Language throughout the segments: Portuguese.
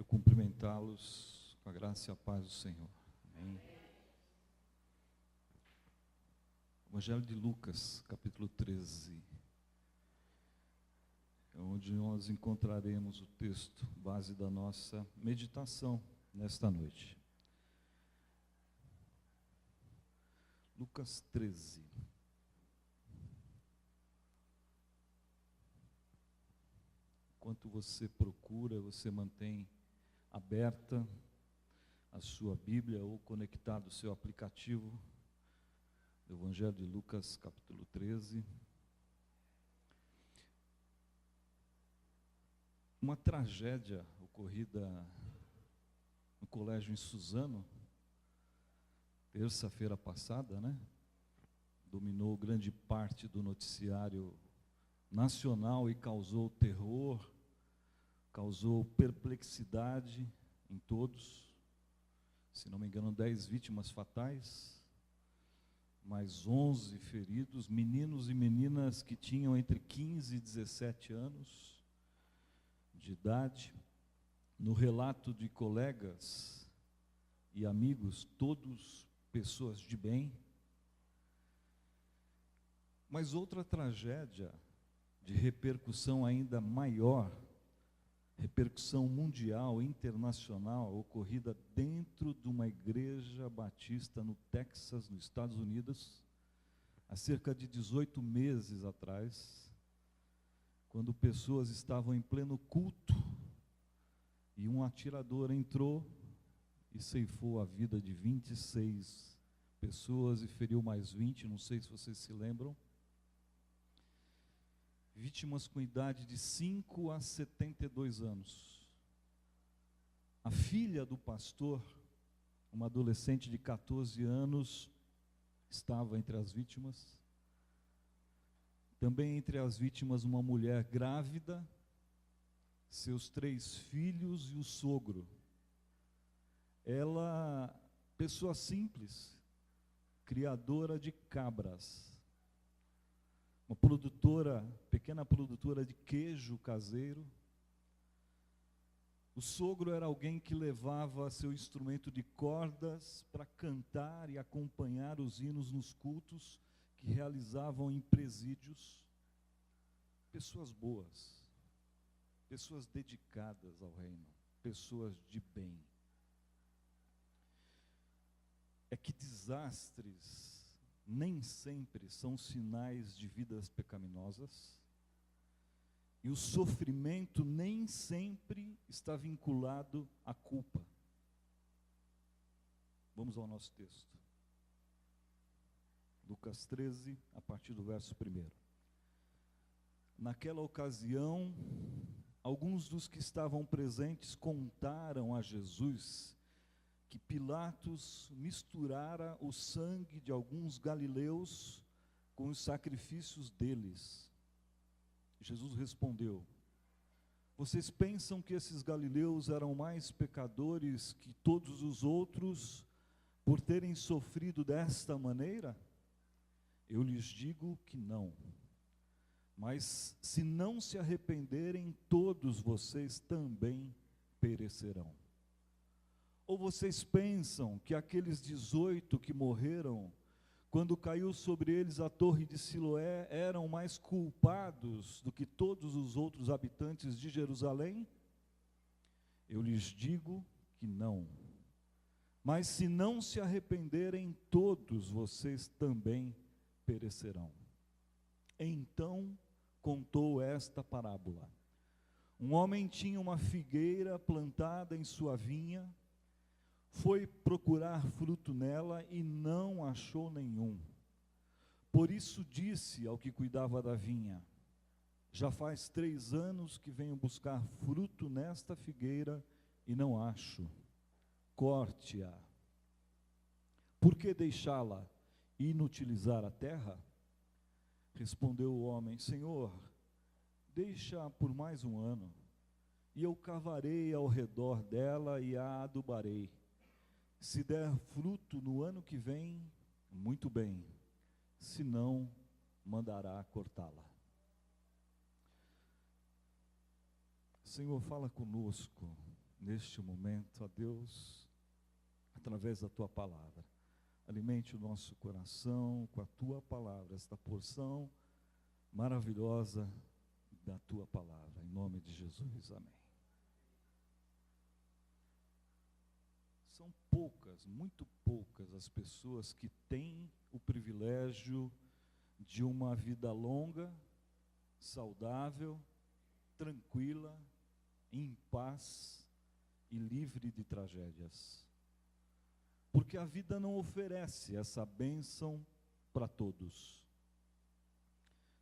cumprimentá-los com a graça e a paz do Senhor. Amém. Evangelho de Lucas, capítulo 13, é onde nós encontraremos o texto base da nossa meditação nesta noite. Lucas 13. Enquanto você procura, você mantém aberta a sua Bíblia ou conectado o seu aplicativo do Evangelho de Lucas, capítulo 13. Uma tragédia ocorrida no colégio em Suzano, terça-feira passada, dominou grande parte do noticiário nacional e causou terror, causou perplexidade em todos. Se não me engano, 10 vítimas fatais, mais 11 feridos, meninos e meninas que tinham entre 15 e 17 anos de idade. No relato de colegas e amigos, todos pessoas de bem. Mas outra tragédia de repercussão ainda maior, repercussão mundial, internacional, ocorrida dentro de uma igreja batista no Texas, nos Estados Unidos, há cerca de 18 meses atrás, quando pessoas estavam em pleno culto e um atirador entrou e ceifou a vida de 26 pessoas e feriu mais 20, não sei se vocês se lembram. Vítimas com idade de 5 a 72 anos. A filha do pastor, uma adolescente de 14 anos, estava entre as vítimas. Também entre as vítimas uma mulher grávida, seus 3 filhos e o sogro. Ela, pessoa simples, criadora de cabras. Uma produtora, pequena produtora de queijo caseiro. O sogro era alguém que levava seu instrumento de cordas para cantar e acompanhar os hinos nos cultos que realizavam em presídios. Pessoas boas, pessoas dedicadas ao reino, pessoas de bem. É que desastres nem sempre são sinais de vidas pecaminosas, e o sofrimento nem sempre está vinculado à culpa. Vamos ao nosso texto. Lucas 13, a partir do verso 1. Naquela ocasião, alguns dos que estavam presentes contaram a Jesus que Pilatos misturara o sangue de alguns galileus com os sacrifícios deles. Jesus respondeu: vocês pensam que esses galileus eram mais pecadores que todos os outros por terem sofrido desta maneira? Eu lhes digo que não. Mas se não se arrependerem, todos vocês também perecerão. Ou vocês pensam que aqueles 18 que morreram, quando caiu sobre eles a torre de Siloé, eram mais culpados do que todos os outros habitantes de Jerusalém? Eu lhes digo que não. Mas se não se arrependerem, todos vocês também perecerão. Então contou esta parábola. Um homem tinha uma figueira plantada em sua vinha, foi procurar fruto nela e não achou nenhum. Por isso disse ao que cuidava da vinha: já faz 3 anos que venho buscar fruto nesta figueira e não acho. Corte-a. Por que deixá-la e inutilizar a terra? Respondeu o homem: Senhor, deixa por mais 1 ano, e eu cavarei ao redor dela e a adubarei. Se der fruto no ano que vem, muito bem, se não, mandará cortá-la. Senhor, fala conosco neste momento, ó Deus, através da Tua palavra. Alimente o nosso coração com a Tua palavra, esta porção maravilhosa da Tua palavra, em nome de Jesus, amém. São poucas, muito poucas as pessoas que têm o privilégio de uma vida longa, saudável, tranquila, em paz e livre de tragédias. Porque a vida não oferece essa bênção para todos.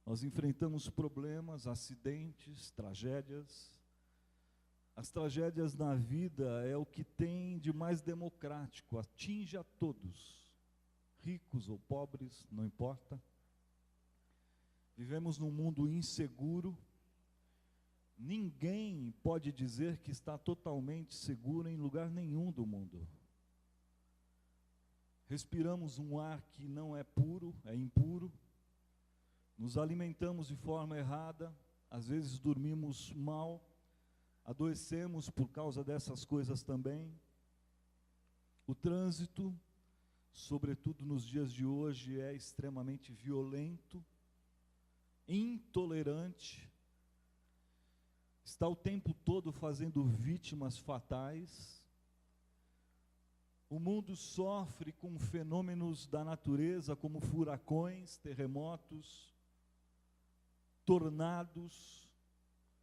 Nós enfrentamos problemas, acidentes, tragédias. As tragédias na vida é o que tem de mais democrático, atinge a todos, ricos ou pobres, não importa. Vivemos num mundo inseguro. Ninguém pode dizer que está totalmente seguro em lugar nenhum do mundo. Respiramos um ar que não é puro, é impuro. Nos alimentamos de forma errada, às vezes dormimos mal, adoecemos por causa dessas coisas também. O trânsito, sobretudo nos dias de hoje, é extremamente violento, intolerante, está o tempo todo fazendo vítimas fatais. O mundo sofre com fenômenos da natureza como furacões, terremotos, tornados,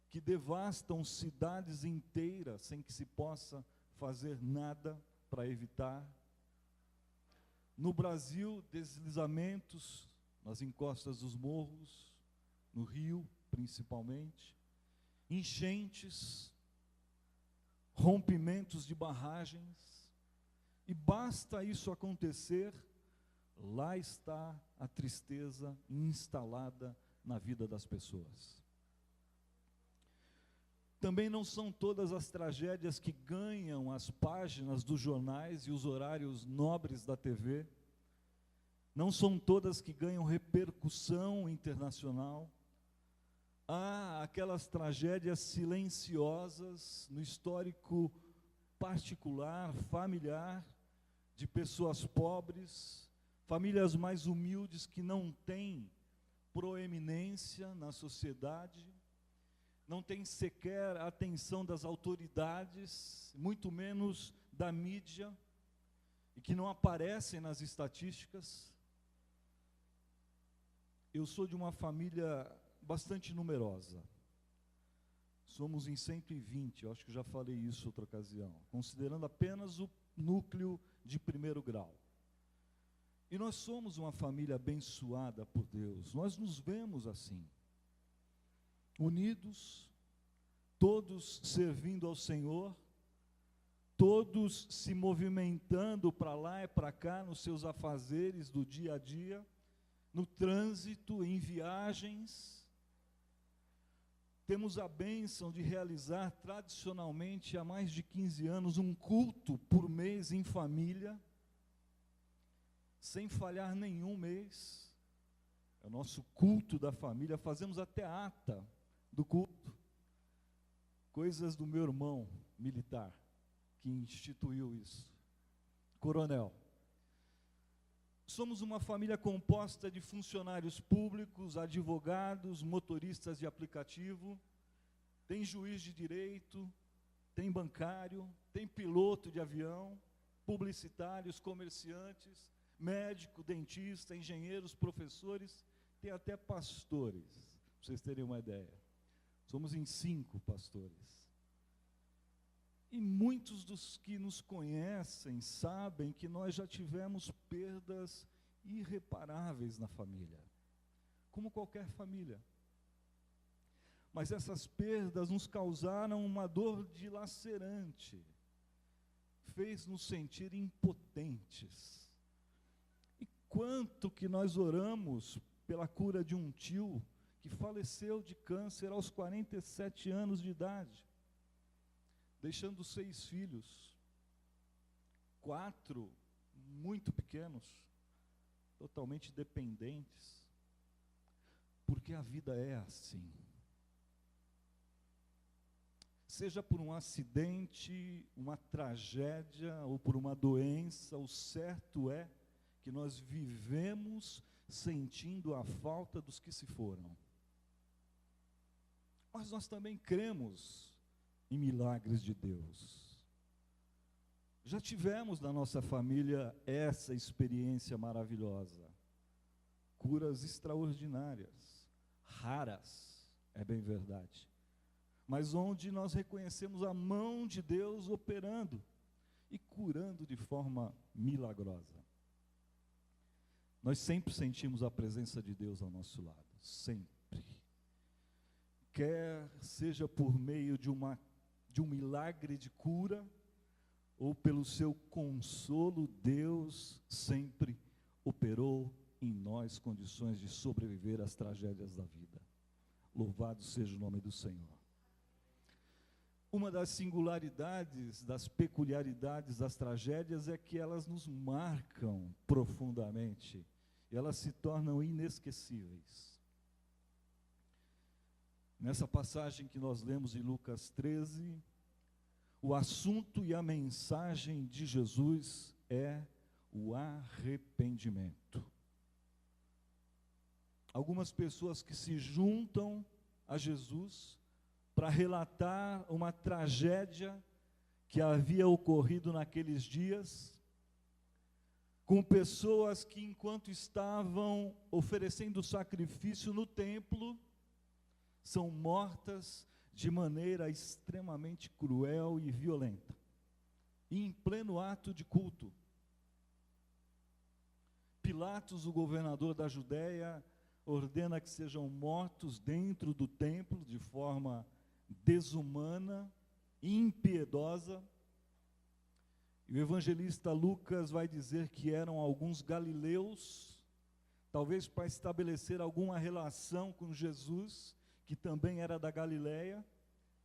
que devastam cidades inteiras sem que se possa fazer nada para evitar. No Brasil, deslizamentos nas encostas dos morros, no Rio principalmente, enchentes, rompimentos de barragens, e basta isso acontecer, lá está a tristeza instalada na vida das pessoas. Também não são todas as tragédias que ganham as páginas dos jornais e os horários nobres da TV, não são todas que ganham repercussão internacional. Há aquelas tragédias silenciosas no histórico particular, familiar, de pessoas pobres, famílias mais humildes que não têm proeminência na sociedade, não têm sequer a atenção das autoridades, muito menos da mídia, e que não aparecem nas estatísticas. Eu sou de uma família bastante numerosa. Somos em 120, eu acho que já falei isso outra ocasião, considerando apenas o núcleo de primeiro grau. E nós somos uma família abençoada por Deus, nós nos vemos assim, unidos, todos servindo ao Senhor, todos se movimentando para lá e para cá nos seus afazeres do dia a dia, no trânsito, em viagens. Temos a bênção de realizar tradicionalmente há mais de 15 anos um culto por mês em família, sem falhar nenhum mês. É o nosso culto da família, fazemos até ata do culto. Coisas do meu irmão militar, que instituiu isso. Coronel. Somos uma família composta de funcionários públicos, advogados, motoristas de aplicativo, tem juiz de direito, tem bancário, tem piloto de avião, publicitários, comerciantes, médico, dentista, engenheiros, professores, tem até pastores, para vocês terem uma ideia. Somos em 5 pastores. E muitos dos que nos conhecem sabem que nós já tivemos perdas irreparáveis na família, como qualquer família. Mas essas perdas nos causaram uma dor dilacerante, fez-nos sentir impotentes. E quanto que nós oramos pela cura de um tio que faleceu de câncer aos 47 anos de idade, deixando 6 filhos, 4 muito pequenos, totalmente dependentes, porque a vida é assim. seja por um acidente, uma tragédia ou por uma doença, o certo é que nós vivemos sentindo a falta dos que se foram. Mas nós também cremos em milagres de Deus. Já tivemos na nossa família essa experiência maravilhosa. Curas extraordinárias, raras, é bem verdade. Mas onde nós reconhecemos a mão de Deus operando e curando de forma milagrosa. Nós sempre sentimos a presença de Deus ao nosso lado, sempre. Quer seja por meio de um milagre de cura, ou pelo seu consolo, Deus sempre operou em nós condições de sobreviver às tragédias da vida. Louvado seja o nome do Senhor. Uma das singularidades, das peculiaridades das tragédias é que elas nos marcam profundamente, e elas se tornam inesquecíveis. Nessa passagem que nós lemos em Lucas 13, o assunto e a mensagem de Jesus é o arrependimento. Algumas pessoas que se juntam a Jesus para relatar uma tragédia que havia ocorrido naqueles dias, com pessoas que, enquanto estavam oferecendo sacrifício no templo, são mortas de maneira extremamente cruel e violenta, em pleno ato de culto. Pilatos, o governador da Judéia, ordena que sejam mortos dentro do templo de forma desumana, impiedosa. E o evangelista Lucas vai dizer que eram alguns galileus, talvez para estabelecer alguma relação com Jesus, que também era da Galileia,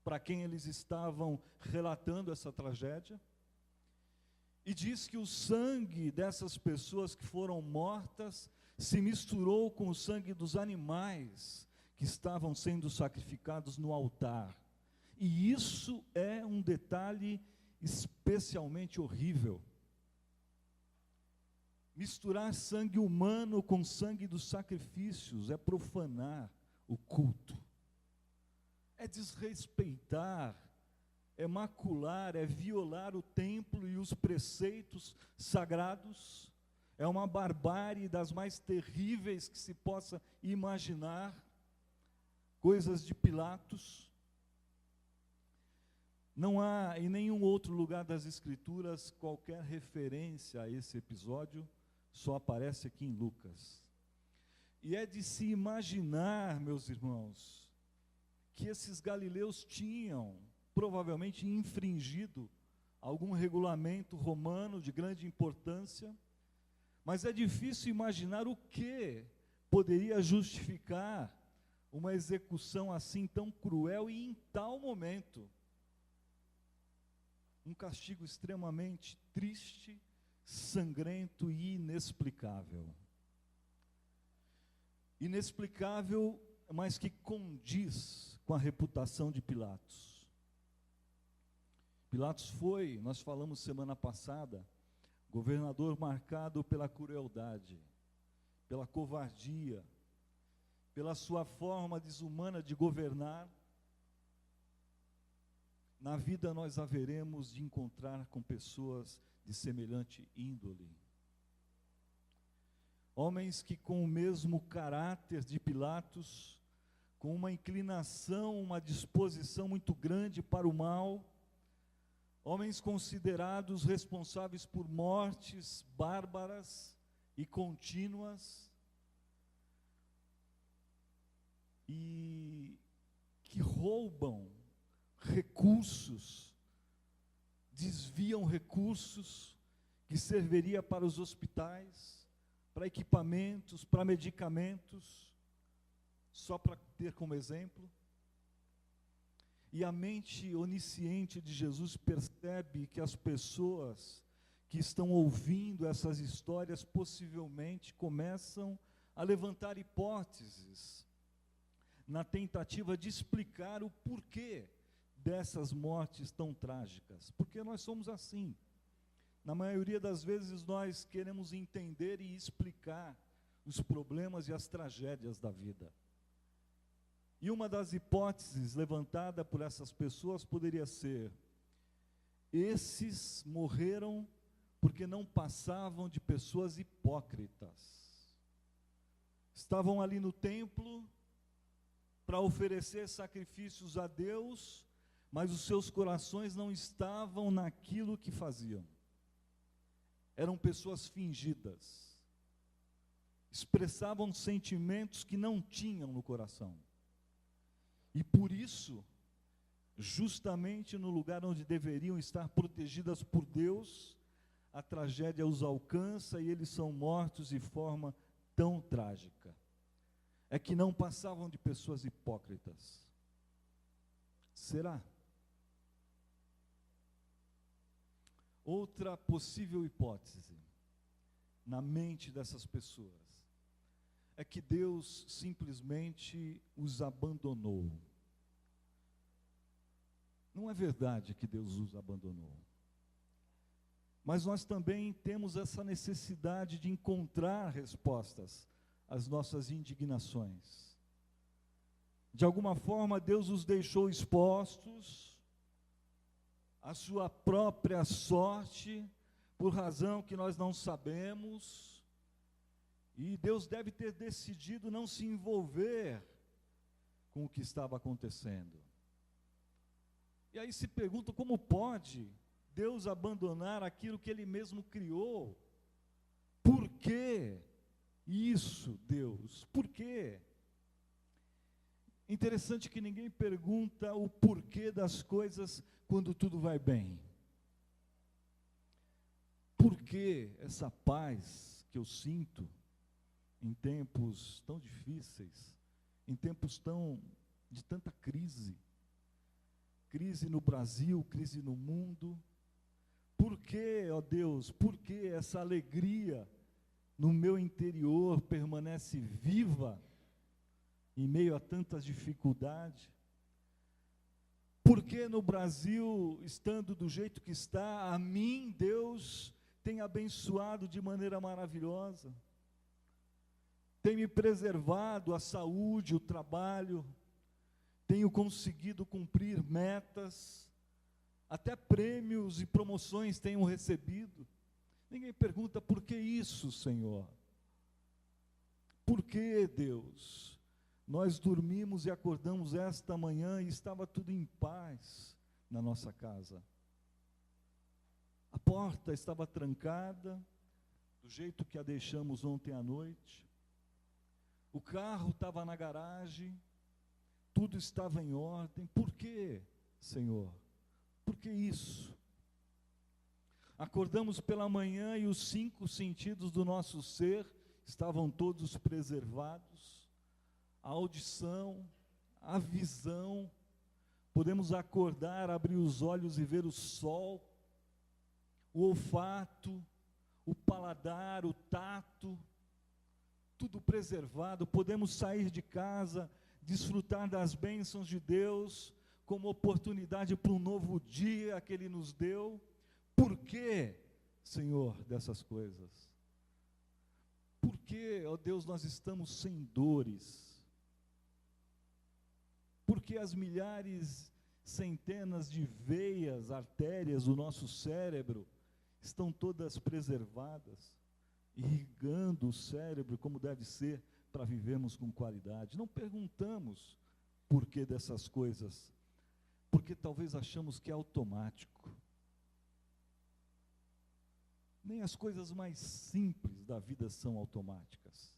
para quem eles estavam relatando essa tragédia. E diz que o sangue dessas pessoas que foram mortas se misturou com o sangue dos animais que estavam sendo sacrificados no altar. E isso é um detalhe especialmente horrível. Misturar sangue humano com sangue dos sacrifícios é profanar o culto. É desrespeitar, é macular, é violar o templo e os preceitos sagrados. É uma barbárie das mais terríveis que se possa imaginar. Coisas de Pilatos. Não há em nenhum outro lugar das Escrituras qualquer referência a esse episódio, só aparece aqui em Lucas. E é de se imaginar, meus irmãos, que esses galileus tinham provavelmente infringido algum regulamento romano de grande importância, mas é difícil imaginar o que poderia justificar uma execução assim tão cruel e em tal momento. Um castigo extremamente triste, sangrento e inexplicável. Inexplicável, mas que condiz com a reputação de Pilatos. Pilatos foi, nós falamos semana passada, governador marcado pela crueldade, pela covardia, pela sua forma desumana de governar. Na vida nós haveremos de encontrar com pessoas de semelhante índole. Homens que com o mesmo caráter de Pilatos, com uma inclinação, uma disposição muito grande para o mal, homens considerados responsáveis por mortes bárbaras e contínuas, e que roubam recursos, desviam recursos que serviria para os hospitais, para equipamentos, para medicamentos, só para ter como exemplo. E a mente onisciente de Jesus percebe que as pessoas que estão ouvindo essas histórias possivelmente começam a levantar hipóteses na tentativa de explicar o porquê dessas mortes tão trágicas? Porque nós somos assim. Na maioria das vezes nós queremos entender e explicar os problemas e as tragédias da vida. E uma das hipóteses levantada por essas pessoas poderia ser: esses morreram porque não passavam de pessoas hipócritas. Estavam ali no templo para oferecer sacrifícios a Deus, mas os seus corações não estavam naquilo que faziam. Eram pessoas fingidas. Expressavam sentimentos que não tinham no coração. E por isso, justamente no lugar onde deveriam estar protegidas por Deus, a tragédia os alcança e eles são mortos de forma tão trágica. É que não passavam de pessoas hipócritas. Será? Outra possível hipótese na mente dessas pessoas é que Deus simplesmente os abandonou. Não é verdade que Deus os abandonou. Mas nós também temos essa necessidade de encontrar respostas às nossas indignações. De alguma forma, Deus os deixou expostos à sua própria sorte, por razão que nós não sabemos, e Deus deve ter decidido não se envolver com o que estava acontecendo. E aí se pergunta, como pode Deus abandonar aquilo que Ele mesmo criou? Por que isso, Deus? Por quê? Interessante que ninguém pergunta o porquê das coisas quando tudo vai bem. Por que essa paz que eu sinto em tempos tão difíceis, em tempos de tanta crise? Crise no Brasil, crise no mundo. Por que, ó Deus, por que essa alegria no meu interior permanece viva em meio a tantas dificuldades? Por que no Brasil, estando do jeito que está, a mim Deus tem abençoado de maneira maravilhosa? Tem me preservado a saúde, o trabalho, tenho conseguido cumprir metas, até prêmios e promoções tenho recebido. Ninguém pergunta, por que isso, Senhor? Por que, Deus? Nós dormimos e acordamos esta manhã e estava tudo em paz na nossa casa. A porta estava trancada, do jeito que a deixamos ontem à noite. O carro estava na garagem, tudo estava em ordem. Por quê, Senhor? Por que isso? Acordamos pela manhã e os 5 sentidos do nosso ser estavam todos preservados. A audição, a visão, podemos acordar, abrir os olhos e ver o sol, o olfato, o paladar, o tato, tudo preservado. Podemos sair de casa, desfrutar das bênçãos de Deus, como oportunidade para um novo dia que Ele nos deu. Por que, Senhor, dessas coisas? Por que, ó Deus, nós estamos sem dores? Por que as milhares, centenas de veias, artérias do nosso cérebro estão todas preservadas, irrigando o cérebro como deve ser para vivermos com qualidade? Não perguntamos por que dessas coisas, porque talvez achamos que é automático. Nem as coisas mais simples da vida são automáticas.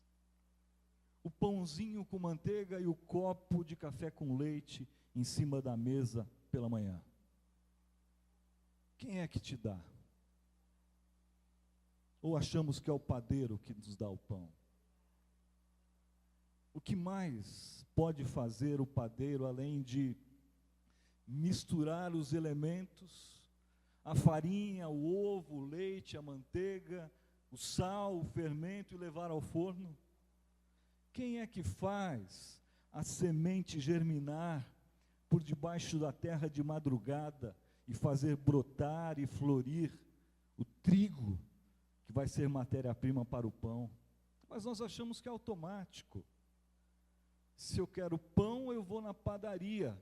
O pãozinho com manteiga e o copo de café com leite em cima da mesa pela manhã. Quem é que te dá? Ou achamos que é o padeiro que nos dá o pão? O que mais pode fazer o padeiro além de misturar os elementos, a farinha, o ovo, o leite, a manteiga, o sal, o fermento e levar ao forno? Quem é que faz a semente germinar por debaixo da terra de madrugada e fazer brotar e florir o trigo, que vai ser matéria-prima para o pão. Mas nós achamos que é automático. Se eu quero pão, eu vou na padaria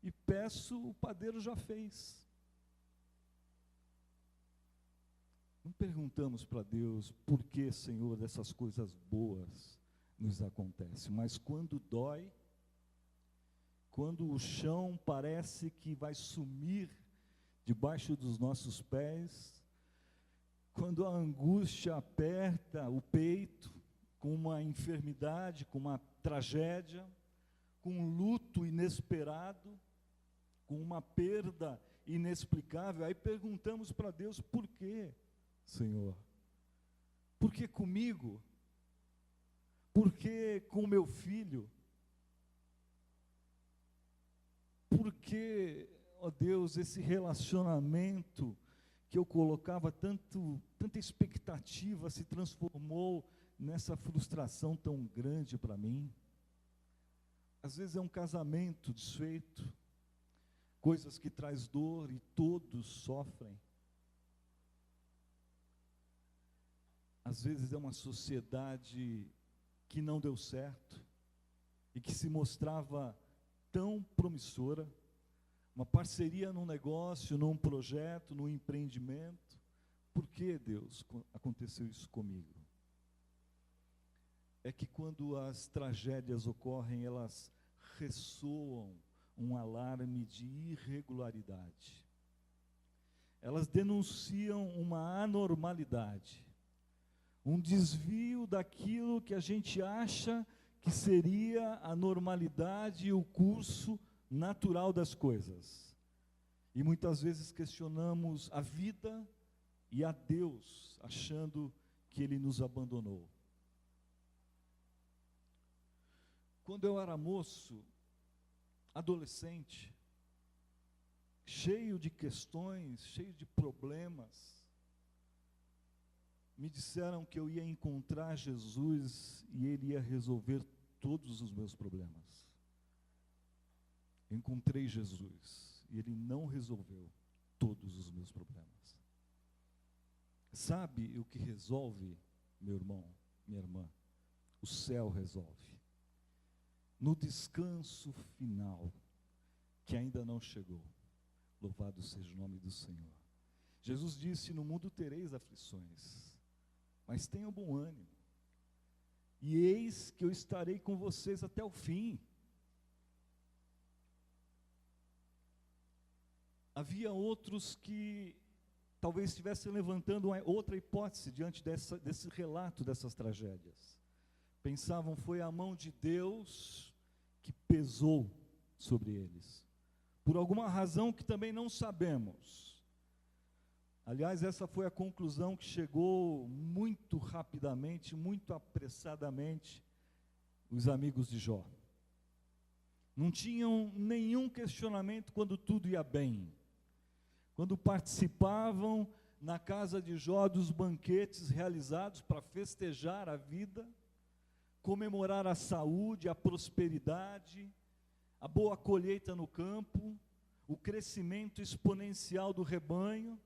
e peço, o padeiro já fez. Não perguntamos para Deus, por que, Senhor, dessas coisas boas nos acontecem, mas quando dói, quando o chão parece que vai sumir debaixo dos nossos pés, quando a angústia aperta o peito, com uma enfermidade, com uma tragédia, com um luto inesperado, com uma perda inexplicável, aí perguntamos para Deus, por quê, Senhor? Por que comigo? Por que com meu filho? Por que, ó Deus, esse relacionamento que eu colocava tanta expectativa se transformou nessa frustração tão grande para mim? Às vezes é um casamento desfeito, coisas que traz dor e todos sofrem. Às vezes é uma sociedade que não deu certo e que se mostrava tão promissora, uma parceria num negócio, num projeto, num empreendimento. Por que, Deus, aconteceu isso comigo? É que quando as tragédias ocorrem, elas ressoam um alarme de irregularidade. Elas denunciam uma anormalidade, um desvio daquilo que a gente acha que seria a normalidade e o curso natural das coisas. E muitas vezes questionamos a vida e a Deus, achando que Ele nos abandonou. Quando eu era moço, adolescente, cheio de questões, cheio de problemas, me disseram que eu ia encontrar Jesus e Ele ia resolver todos os meus problemas. Eu encontrei Jesus e Ele não resolveu todos os meus problemas. Sabe o que resolve, meu irmão, minha irmã? O céu resolve. No descanso final, que ainda não chegou. Louvado seja o nome do Senhor. Jesus disse, no mundo tereis aflições, mas tenham bom ânimo. E eis que eu estarei com vocês até o fim. Havia outros que talvez estivessem levantando outra hipótese diante desse relato dessas tragédias. Pensavam, foi a mão de Deus que pesou sobre eles. Por alguma razão que também não sabemos. Aliás, essa foi a conclusão que chegou muito rapidamente, muito apressadamente, os amigos de Jó. Não tinham nenhum questionamento quando tudo ia bem. Quando participavam na casa de Jó dos banquetes realizados para festejar a vida, comemorar a saúde, a prosperidade, a boa colheita no campo, o crescimento exponencial do rebanho.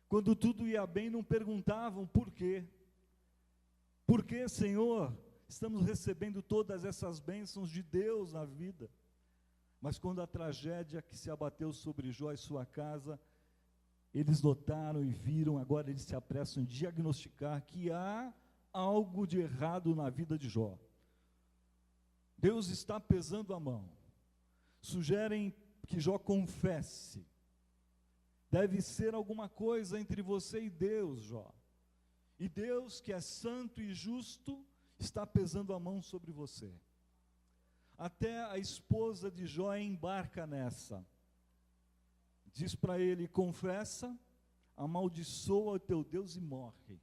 Quando tudo ia bem, não perguntavam por quê. Por que, Senhor, estamos recebendo todas essas bênçãos de Deus na vida? Mas quando a tragédia que se abateu sobre Jó e sua casa, eles notaram e viram, agora eles se apressam em diagnosticar que há algo de errado na vida de Jó. Deus está pesando a mão. Sugerem que Jó confesse. Deve ser alguma coisa entre você e Deus, Jó. E Deus, que é santo e justo, está pesando a mão sobre você. Até a esposa de Jó embarca nessa. Diz para ele, confessa, amaldiçoa o teu Deus e morre.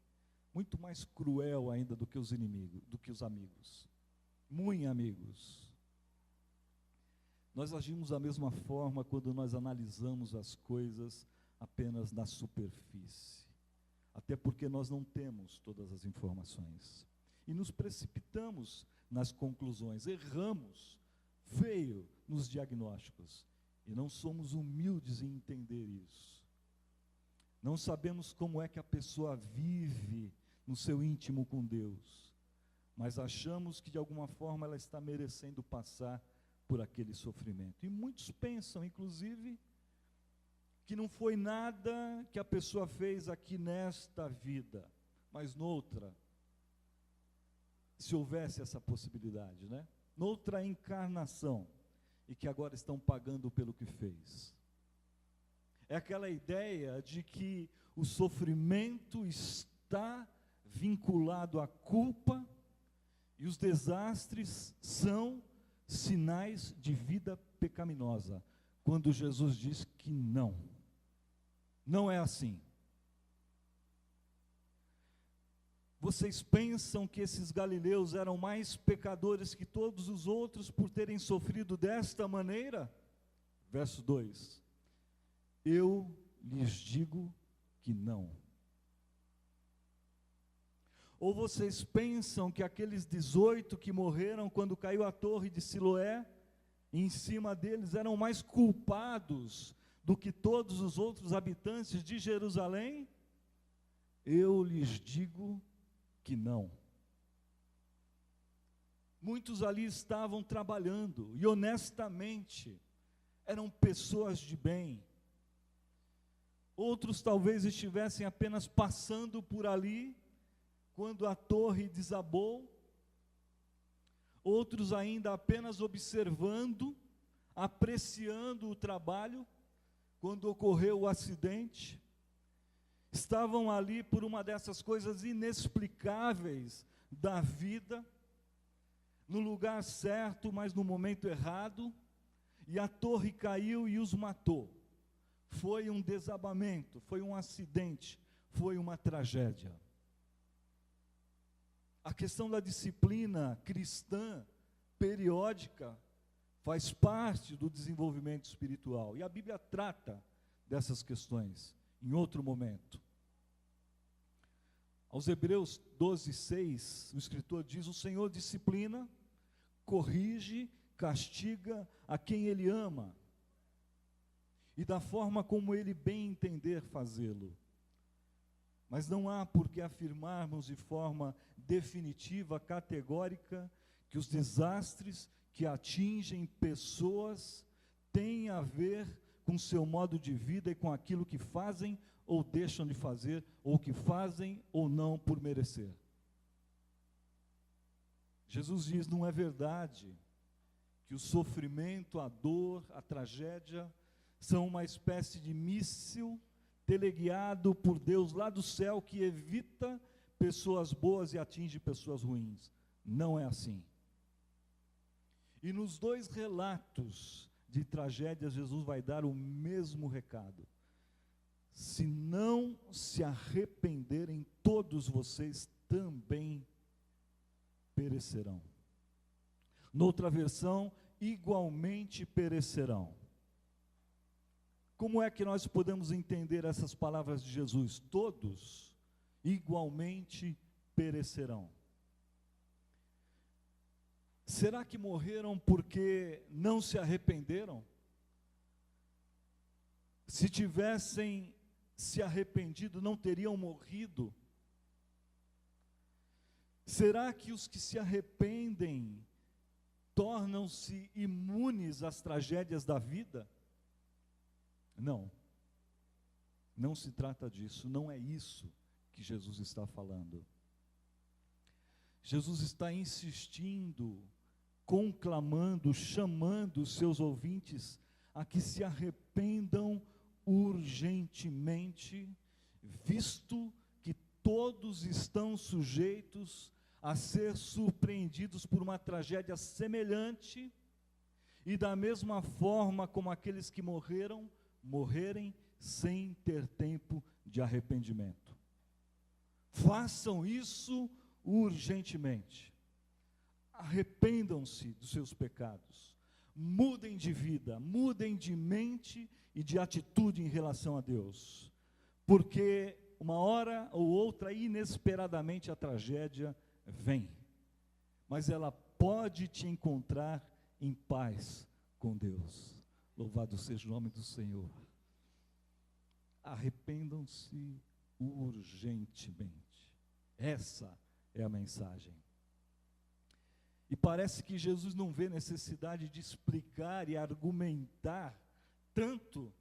Muito mais cruel ainda do que os inimigos, do que os amigos. Muito amigos. Nós agimos da mesma forma quando nós analisamos as coisas apenas na superfície. Até porque nós não temos todas as informações. E nos precipitamos nas conclusões, erramos feio nos diagnósticos e não somos humildes em entender isso. Não sabemos como é que a pessoa vive no seu íntimo com Deus, mas achamos que de alguma forma ela está merecendo passar por aquele sofrimento. E muitos pensam, inclusive, que não foi nada que a pessoa fez aqui nesta vida, mas noutra, se houvesse essa possibilidade, né? Noutra encarnação, e que agora estão pagando pelo que fez. É aquela ideia de que o sofrimento está vinculado à culpa, e os desastres são sinais de vida pecaminosa, quando Jesus diz que não é assim. Vocês pensam que esses galileus eram mais pecadores que todos os outros por terem sofrido desta maneira? Verso 2: eu lhes digo que não. Ou vocês pensam que aqueles 18 que morreram quando caiu a torre de Siloé, em cima deles eram mais culpados do que todos os outros habitantes de Jerusalém? Eu lhes digo que não. Muitos ali estavam trabalhando, e honestamente, eram pessoas de bem. Outros talvez estivessem apenas passando por ali, quando a torre desabou. Outros ainda apenas observando, apreciando o trabalho, quando ocorreu o acidente. Estavam ali por uma dessas coisas inexplicáveis da vida, no lugar certo, mas no momento errado, e a torre caiu e os matou. Foi um desabamento, foi um acidente, foi uma tragédia. A questão da disciplina cristã periódica faz parte do desenvolvimento espiritual, e a Bíblia trata dessas questões em outro momento. Aos Hebreus 12:6, o escritor diz: o Senhor disciplina, corrige, castiga a quem Ele ama, e da forma como Ele bem entender fazê-lo. Mas não há por que afirmarmos de forma definitiva, categórica, que os desastres que atingem pessoas têm a ver com seu modo de vida e com aquilo que fazem ou deixam de fazer, ou que fazem ou não por merecer. Jesus diz: não é verdade que o sofrimento, a dor, a tragédia são uma espécie de míssil teleguiado por Deus lá do céu, que evita pessoas boas e atinge pessoas ruins. Não é assim. E nos dois relatos de tragédias, Jesus vai dar o mesmo recado: se não se arrependerem, todos vocês também perecerão. Noutra versão, igualmente perecerão. Como é que nós podemos entender essas palavras de Jesus? Todos igualmente perecerão. Será que morreram porque não se arrependeram? Se tivessem se arrependido, não teriam morrido? Será que os que se arrependem tornam-se imunes às tragédias da vida? Não, não se trata disso, não é isso que Jesus está falando. Jesus está insistindo, conclamando, chamando os seus ouvintes a que se arrependam urgentemente, visto que todos estão sujeitos a ser surpreendidos por uma tragédia semelhante, e da mesma forma como aqueles que morrerem sem ter tempo de arrependimento. Façam isso urgentemente. Arrependam-se dos seus pecados. Mudem de vida, mudem de mente e de atitude em relação a Deus. Porque uma hora ou outra, inesperadamente, a tragédia vem. Mas ela pode te encontrar em paz, com Deus. Louvado seja o nome do Senhor. Arrependam-se urgentemente. Essa é a mensagem. E parece que Jesus não vê necessidade de explicar e argumentar tanto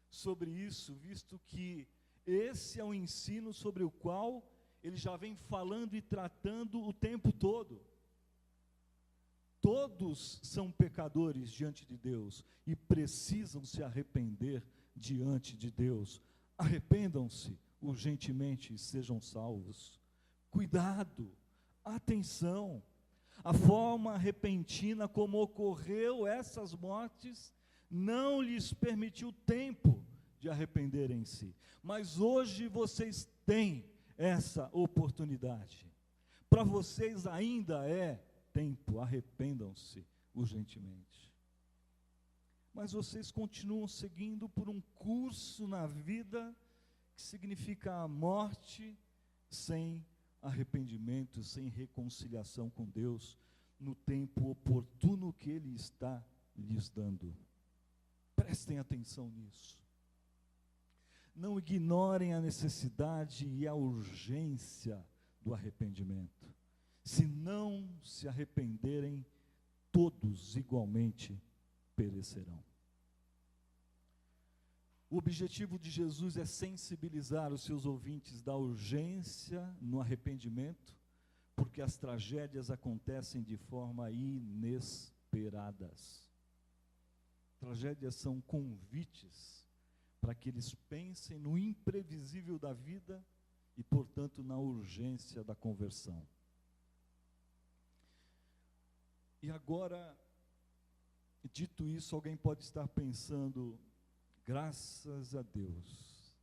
sobre isso, visto que esse é um ensino sobre o qual ele já vem falando e tratando o tempo todo. Todos são pecadores diante de Deus e precisam se arrepender diante de Deus. Arrependam-se urgentemente e sejam salvos. Cuidado, atenção, a forma repentina como ocorreu essas mortes não lhes permitiu tempo de arrependerem-se. Mas hoje vocês têm essa oportunidade. Para vocês ainda é tempo, arrependam-se urgentemente. Mas vocês continuam seguindo por um curso na vida que significa a morte sem arrependimento, sem reconciliação com Deus, no tempo oportuno que Ele está lhes dando. Prestem atenção nisso. Não ignorem a necessidade e a urgência do arrependimento. Se não se arrependerem, todos igualmente perecerão. O objetivo de Jesus é sensibilizar os seus ouvintes da urgência no arrependimento, porque as tragédias acontecem de forma inesperadas. Tragédias são convites para que eles pensem no imprevisível da vida e, portanto, na urgência da conversão. E agora, dito isso, alguém pode estar pensando: graças a Deus,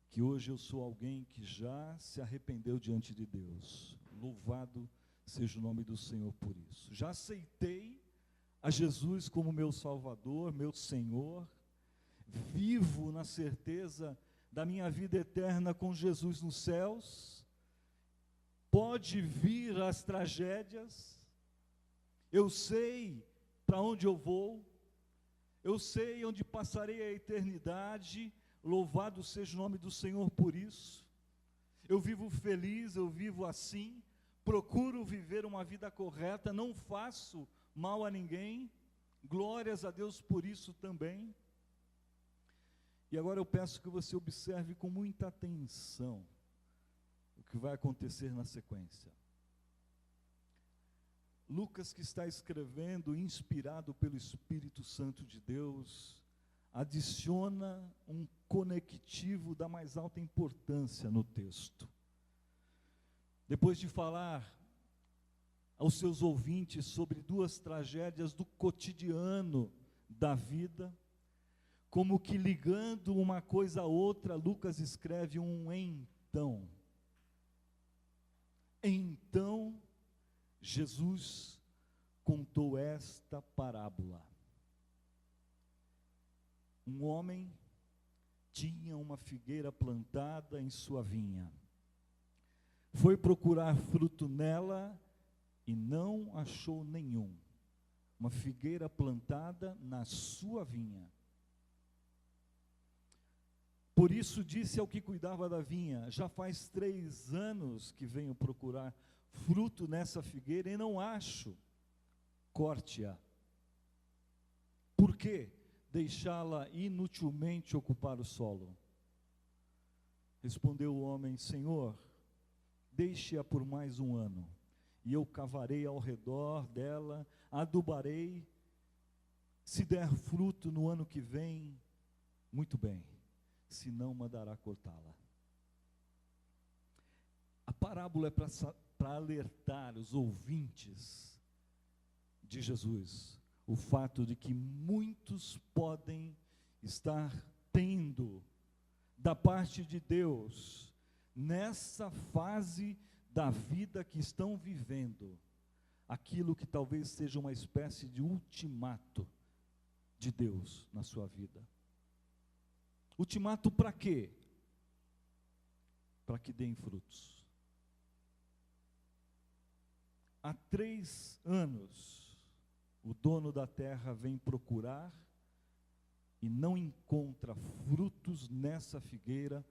que hoje eu sou alguém que já se arrependeu diante de Deus. Louvado seja o nome do Senhor por isso. Já aceitei a Jesus como meu Salvador, meu Senhor. Vivo na certeza da minha vida eterna com Jesus nos céus. Pode vir as tragédias. Eu sei para onde eu vou. Eu sei onde passarei a eternidade. Louvado seja o nome do Senhor por isso. Eu vivo feliz, eu vivo assim. Procuro viver uma vida correta, não faço mal a ninguém. Glórias a Deus por isso também. E agora eu peço que você observe com muita atenção o que vai acontecer na sequência. Lucas, que está escrevendo, inspirado pelo Espírito Santo de Deus, adiciona um conectivo da mais alta importância no texto. Depois de falar aos seus ouvintes sobre duas tragédias do cotidiano da vida, como que ligando uma coisa a outra, Lucas escreve um então. Então, Jesus contou esta parábola. Um homem tinha uma figueira plantada em sua vinha. Foi procurar fruto nela e não achou nenhum. Uma figueira plantada na sua vinha. Por isso disse ao que cuidava da vinha: já faz 3 anos que venho procurar fruto nessa figueira e não acho. Corte-a. Por quê? Deixá-la inutilmente ocupar o solo. Respondeu o homem: Senhor, deixe-a por mais 1 ano, e eu cavarei ao redor dela, adubarei. Se der fruto no ano que vem, muito bem. Se não, mandará cortá-la. A parábola é para alertar os ouvintes de Jesus o fato de que muitos podem estar tendo da parte de Deus, nessa fase da vida que estão vivendo, aquilo que talvez seja uma espécie de ultimato de Deus na sua vida. Ultimato para quê? Para que deem frutos. Há 3 anos, o dono da terra vem procurar e não encontra frutos nessa figueira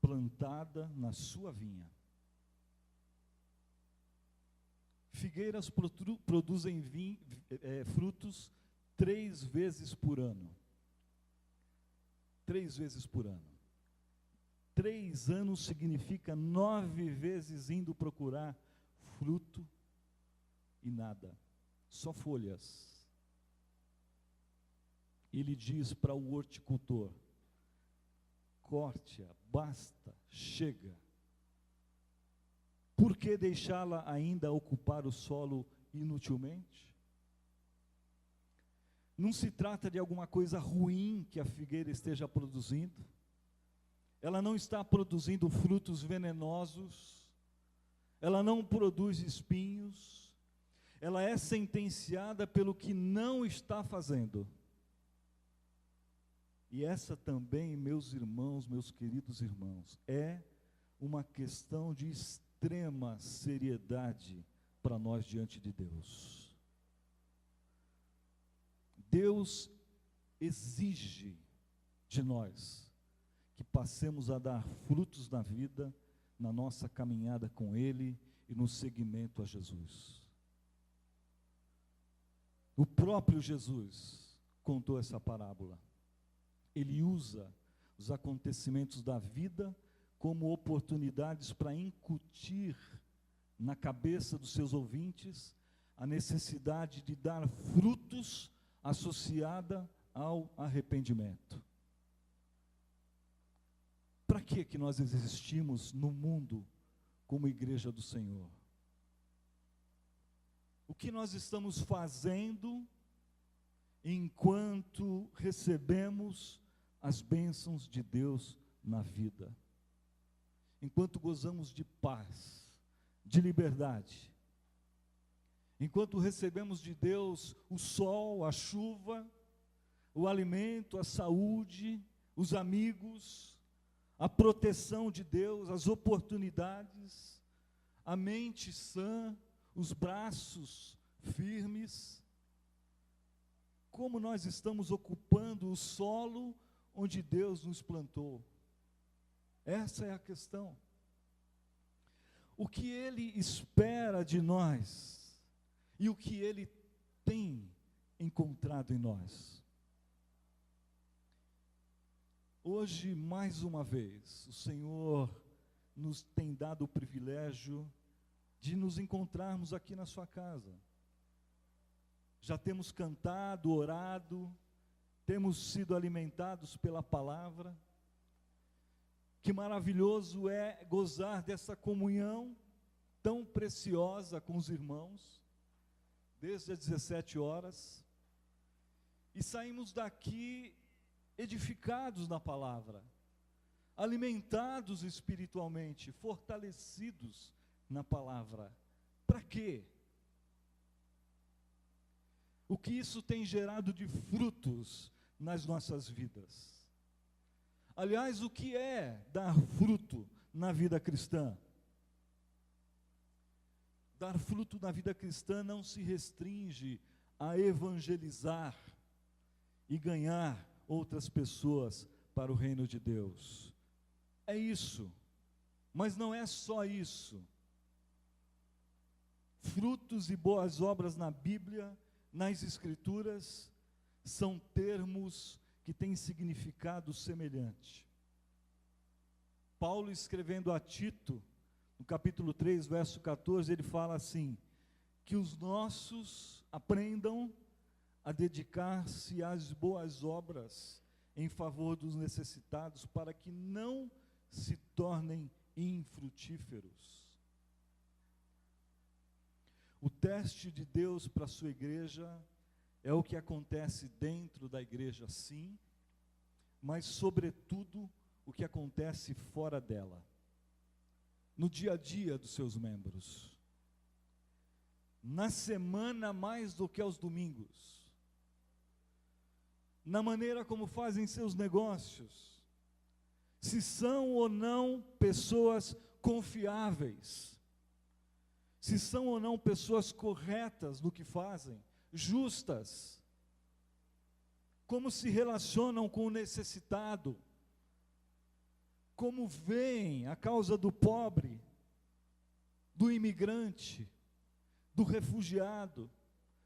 plantada na sua vinha. Figueiras produzem frutos 3 vezes por ano. 3 vezes por ano. 3 anos significa 9 vezes indo procurar fruto e nada, só folhas. Ele diz para o horticultor: corte-a, basta, chega. Por que deixá-la ainda ocupar o solo inutilmente? Não se trata de alguma coisa ruim que a figueira esteja produzindo. Ela não está produzindo frutos venenosos. Ela não produz espinhos. Ela é sentenciada pelo que não está fazendo. E essa também, meus irmãos, meus queridos irmãos, é uma questão de extrema seriedade para nós diante de Deus. Deus exige de nós que passemos a dar frutos na vida, na nossa caminhada com Ele e no seguimento a Jesus. O próprio Jesus contou essa parábola. Ele usa os acontecimentos da vida como oportunidades para incutir na cabeça dos seus ouvintes a necessidade de dar frutos associada ao arrependimento. Para que nós existimos no mundo como igreja do Senhor? O que nós estamos fazendo enquanto recebemos as bênçãos de Deus na vida? Enquanto gozamos de paz, de liberdade, enquanto recebemos de Deus o sol, a chuva, o alimento, a saúde, os amigos, a proteção de Deus, as oportunidades, a mente sã, os braços firmes, como nós estamos ocupando o solo onde Deus nos plantou? Essa é a questão. O que Ele espera de nós e o que Ele tem encontrado em nós. Hoje, mais uma vez, o Senhor nos tem dado o privilégio de nos encontrarmos aqui na sua casa. Já temos cantado, orado, temos sido alimentados pela palavra. Que maravilhoso é gozar dessa comunhão tão preciosa com os irmãos, desde as 17 horas, e saímos daqui edificados na palavra, alimentados espiritualmente, fortalecidos na palavra. Para quê? O que isso tem gerado de frutos nas nossas vidas? Aliás, o que é dar fruto na vida cristã? Dar fruto na vida cristã não se restringe a evangelizar e ganhar outras pessoas para o reino de Deus. É isso, mas não é só isso. Frutos e boas obras na Bíblia, nas Escrituras, são termos que têm significado semelhante. Paulo, escrevendo a Tito, no capítulo 3, verso 14, ele fala assim: que os nossos aprendam a dedicar-se às boas obras em favor dos necessitados, para que não se tornem infrutíferos. O teste de Deus para a sua igreja é o que acontece dentro da igreja, sim, mas sobretudo o que acontece fora dela, no dia a dia dos seus membros, na semana mais do que aos domingos, na maneira como fazem seus negócios, se são ou não pessoas confiáveis, se são ou não pessoas corretas no que fazem, justas, como se relacionam com o necessitado, como veem a causa do pobre, do imigrante, do refugiado,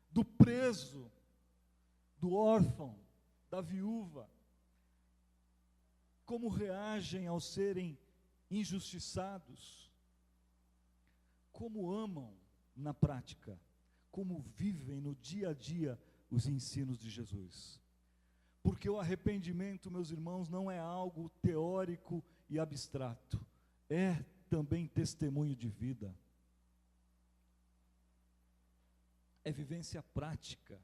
do preso, do órfão, da viúva, como reagem ao serem injustiçados, como amam na prática, como vivem no dia a dia os ensinos de Jesus. Porque o arrependimento, meus irmãos, não é algo teórico e abstrato, é também testemunho de vida. É vivência prática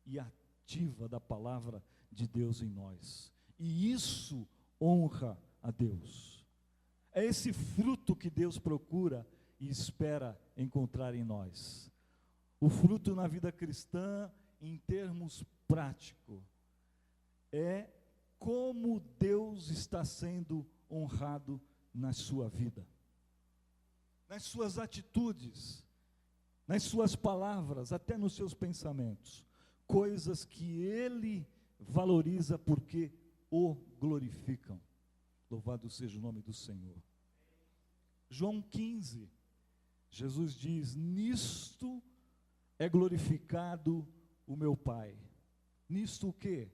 e ativa da palavra de Deus em nós. E isso honra a Deus. É esse fruto que Deus procura e espera encontrar em nós. O fruto na vida cristã, em termos práticos, é como Deus está sendo honrado na sua vida, nas suas atitudes, nas suas palavras, até nos seus pensamentos, coisas que Ele valoriza porque o glorificam. Louvado seja o nome do Senhor. João 15, Jesus diz: nisto é glorificado o meu Pai. Nisto o quê?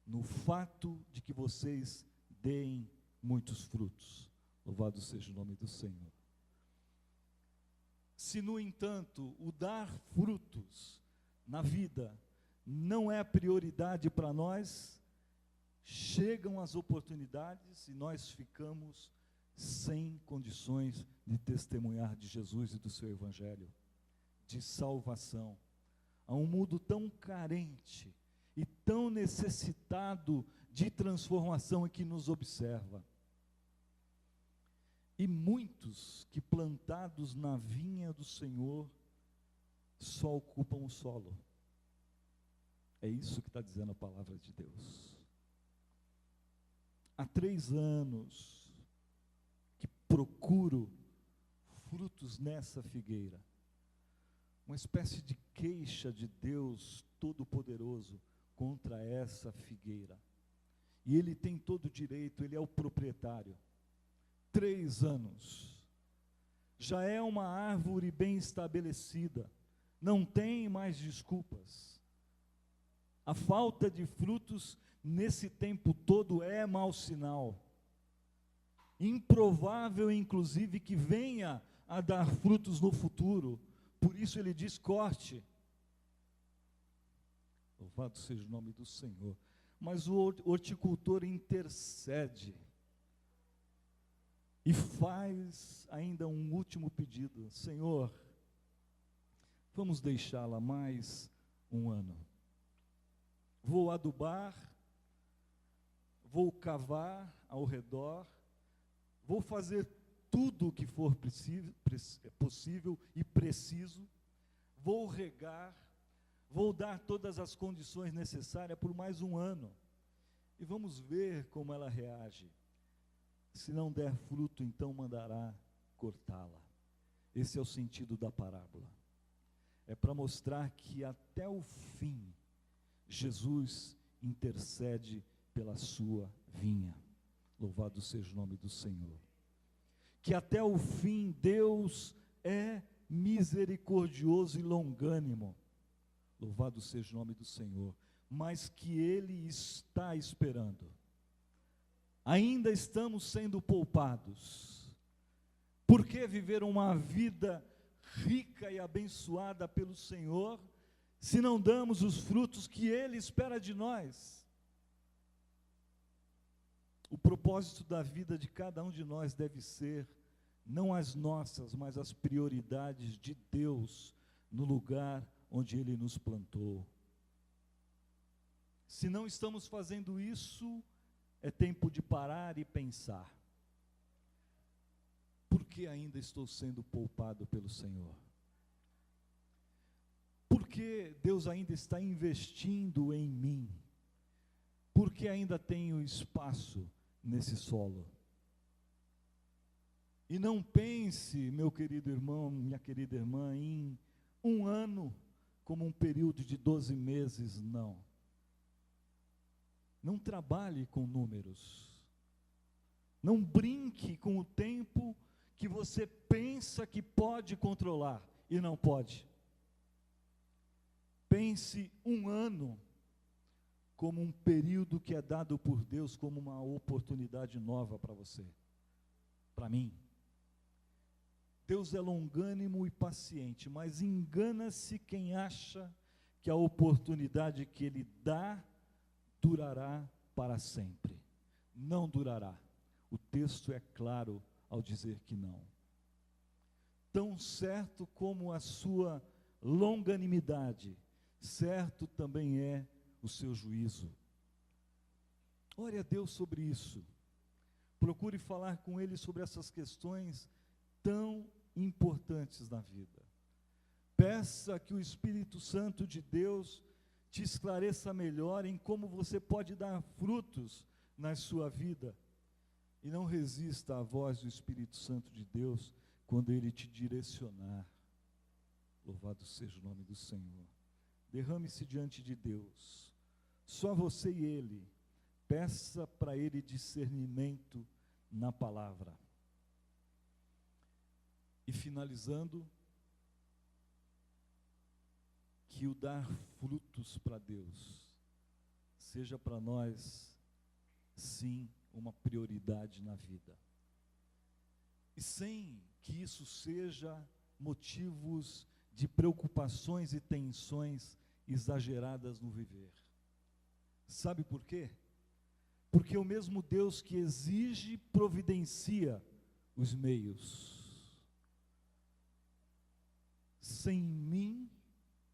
No fato de que vocês deem muitos frutos. Louvado seja o nome do Senhor. Se, no entanto, o dar frutos na vida não é a prioridade para nós, chegam as oportunidades e nós ficamos sem condições de testemunhar de Jesus e do seu Evangelho, de salvação, a um mundo tão carente e tão necessitado de transformação e que nos observa. E muitos que plantados na vinha do Senhor só ocupam o solo. É isso que está dizendo a palavra de Deus. Há 3 anos que procuro frutos nessa figueira. Uma espécie de queixa de Deus Todo-Poderoso contra essa figueira. E Ele tem todo o direito, Ele é o proprietário. 3 anos. Já é uma árvore bem estabelecida. Não tem mais desculpas. A falta de frutos nesse tempo todo é mau sinal. Improvável, inclusive, que venha a dar frutos no futuro. Por isso ele diz: corte. Louvado seja o nome do Senhor. Mas o horticultor intercede e faz ainda um último pedido: Senhor, vamos deixá-la mais um ano. Vou adubar, vou cavar ao redor, vou fazer tudo o que for possível e preciso, vou regar, vou dar todas as condições necessárias por mais um ano, e vamos ver como ela reage. Se não der fruto, então mandará cortá-la. Esse é o sentido da parábola. É para mostrar que até o fim, Jesus intercede pela sua vinha. Louvado seja o nome do Senhor. Que até o fim Deus é misericordioso e longânimo. Louvado seja o nome do Senhor. Mas que Ele está esperando. Ainda estamos sendo poupados. Por que viver uma vida rica e abençoada pelo Senhor, se não damos os frutos que Ele espera de nós? O propósito da vida de cada um de nós deve ser, não as nossas, mas as prioridades de Deus, no lugar onde Ele nos plantou. Se não estamos fazendo isso, é tempo de parar e pensar: por que ainda estou sendo poupado pelo Senhor? Por que Deus ainda está investindo em mim? Por que ainda tenho espaço nesse solo? E não pense, meu querido irmão, minha querida irmã, em um ano como um período de 12 meses, não. Não trabalhe com números. Não brinque com o tempo que você pensa que pode controlar e não pode. Pense um ano como um período que é dado por Deus como uma oportunidade nova para você, para mim. Deus é longânimo e paciente, mas engana-se quem acha que a oportunidade que Ele dá durará para sempre. Não durará. O texto é claro ao dizer que não. Tão certo como a sua longanimidade, certo também é o seu juízo. Ore a Deus sobre isso. Procure falar com Ele sobre essas questões tão importantes na vida. Peça que o Espírito Santo de Deus te esclareça melhor em como você pode dar frutos na sua vida. E não resista à voz do Espírito Santo de Deus quando Ele te direcionar. Louvado seja o nome do Senhor. Derrame-se diante de Deus. Só você e Ele. Peça para Ele discernimento na palavra. E finalizando, que o dar frutos para Deus seja para nós, sim, uma prioridade na vida. E sem que isso seja motivos de preocupações e tensões exageradas no viver. Sabe por quê? Porque o mesmo Deus que exige, providencia os meios. Sem mim,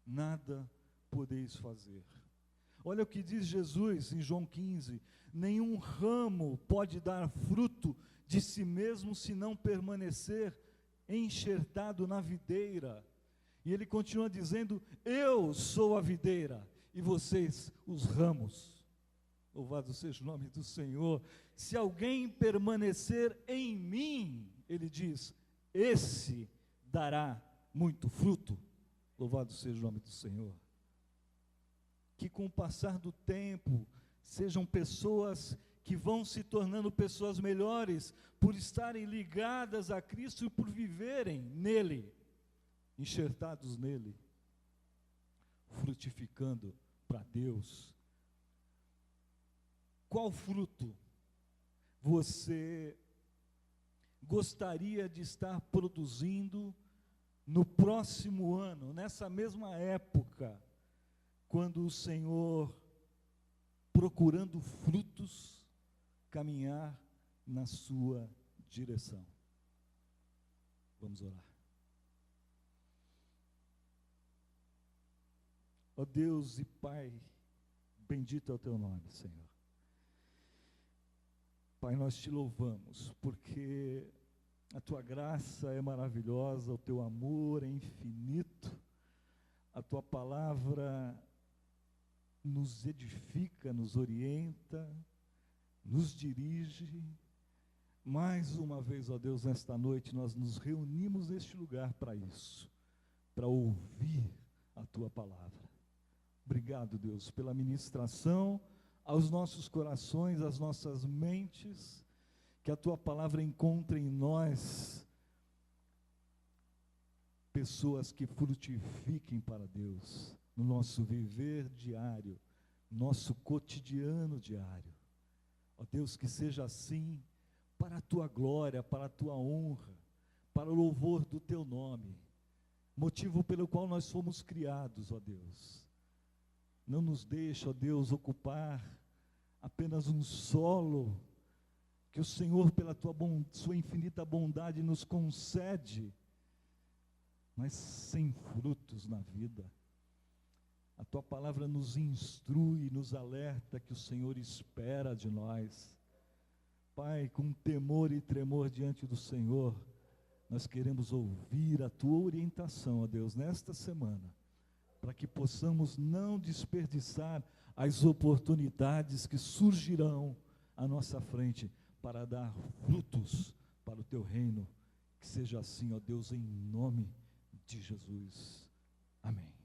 nada podeis fazer. Olha o que diz Jesus em João 15: nenhum ramo pode dar fruto de si mesmo se não permanecer enxertado na videira. E ele continua dizendo: eu sou a videira e vocês os ramos. Louvado seja o nome do Senhor. Se alguém permanecer em mim, ele diz, esse dará muito fruto. Louvado seja o nome do Senhor. Que com o passar do tempo, sejam pessoas que vão se tornando pessoas melhores, por estarem ligadas a Cristo e por viverem nele, enxertados nele, frutificando para Deus. Qual fruto você gostaria de estar produzindo no próximo ano, nessa mesma época, quando o Senhor, procurando frutos, caminhar na sua direção? Vamos orar. Ó Deus e Pai, bendito é o teu nome, Senhor. Pai, nós te louvamos, porque a tua graça é maravilhosa, o teu amor é infinito, a tua palavra nos edifica, nos orienta, nos dirige. Mais uma vez, ó Deus, nesta noite nós nos reunimos neste lugar para isso, para ouvir a tua palavra. Obrigado, Deus, pela ministração aos nossos corações, às nossas mentes, que a tua palavra encontre em nós pessoas que frutifiquem para Deus, no nosso viver diário, nosso cotidiano diário. Ó Deus, que seja assim, para a tua glória, para a tua honra, para o louvor do teu nome, motivo pelo qual nós fomos criados, ó Deus. Não nos deixa, ó Deus, ocupar apenas um solo que o Senhor, pela sua infinita bondade, nos concede, mas sem frutos na vida. A tua palavra nos instrui, nos alerta que o Senhor espera de nós. Pai, com temor e tremor diante do Senhor, nós queremos ouvir a tua orientação, ó Deus, nesta semana, para que possamos não desperdiçar as oportunidades que surgirão à nossa frente para dar frutos para o teu reino. Que seja assim, ó Deus, em nome de Jesus. Amém.